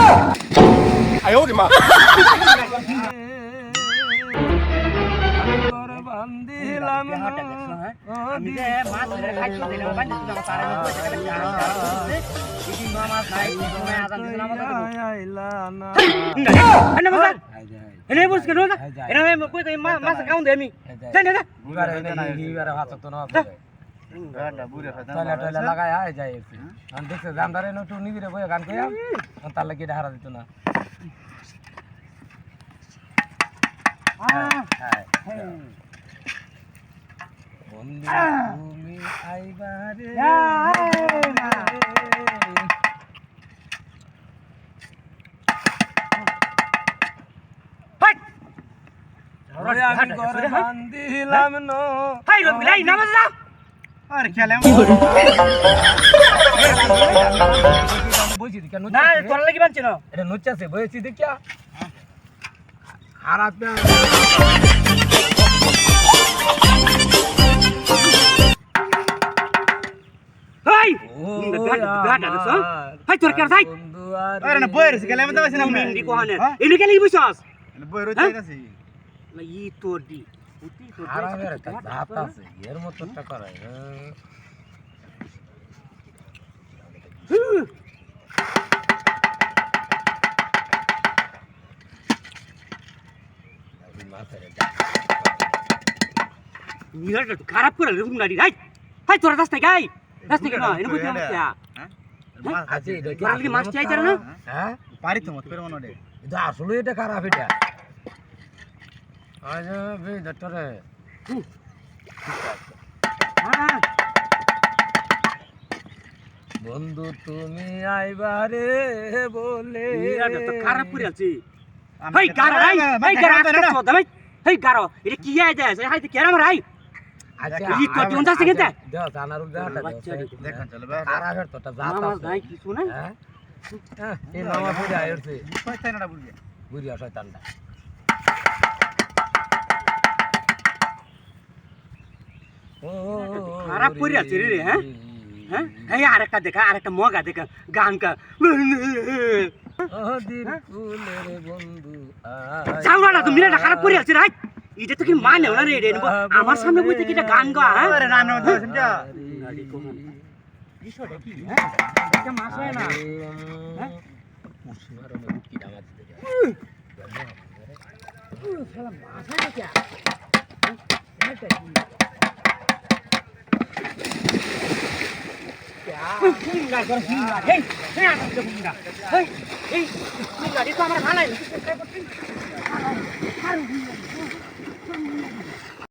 哎呦我的妈！ আমি যে মাছ ধরে খাইছি দিলাম বান্ধি দিলাম তার আমি কইতে গেলাম দিদি মাছ নাই সময় আজান দিছিল আমাদের আনে মাছ এনে বুঝ কেন না এনে কই কই মাছ কাউন দে আমি যাই না বুগারে এনে হিবারে হাত তো না গাডা বুরে ফাদা টয়লা লাগায় আয় যায় আন দেখছে জামদারে নটু নিবিরে বই গান কইয়া তার লাগি হারা দিত না বন্ধু তুমি আইবারে আমি ঘরে বান্ধিলাম নো হাই রবি লাই নামাজ যা আর খেলাম বইছি কেন না তোর লাগি বানছ না এটা নচ্চাছে বইছি দেখিয়া খারাপ হাই গাটা দছ হাই তোর কেন যাই আরে না বইরে গেলাম তো বসে না মিন্দি কোহানে এনে কেলি বসছস বইরে যাইতাছি ই তোর দি উতি তোর খারাপের একটা জাত আছে এর মত টাকা রায় মিরাটা তো খারাপ করে রুম নাড়ি রাই হাই তোর রাস্তা গাই রাস্তা কেন এনে কইতে আমতা আছে তোর লাগি মাছ চাই জানো না হ্যাঁ পারি তো মত পেরো নডে এটা আসলে এটা খারাপ এটা আজ বে ডক্টরে হ্যাঁ বন্ধু তুমি আইবারে বলে মিরাটা তো খারাপ করে আছে হাই গারা রাই হাই গারা তো দাই হাই গারো এটা কি আই যায় হাই তো কেরাম রাই আচ্ছা ই তো কোন যাচ্ছে কেতে দাও জানারু দাটা দেখেন চলে খারাপের তো জাত মামা আছে নাই কিছু না হ্যাঁ এই মামা পুরা আইছে শয়তানটা বুঝিয়ে বুড়িয়া শয়তানটা ও খারাপ করে আছে রে হ্যাঁ হ্যাঁ এই আরেকটা দেখা আরেকটা মগা দেখা গান কা ওদির ফুলের বন্ধু যাওনা তো মিরাটা খারাপ করে আছে রাই এটা তো কি মানে না রে এটা আমার সামনে বইতে কি এটা গান গা হ্যাঁ আরে নাম নাম দিছেন যা বিষয়টা কি হ্যাঁ এটা মাছ হয় না হ্যাঁ কুসমার মে কি দাম দিতে যায় শালা মাছ হয় কি এটা কি বুঙ্গা কর বুঙ্গা এই এই বুঙ্গা এই এই বুঙ্গা এটা আমার খালাই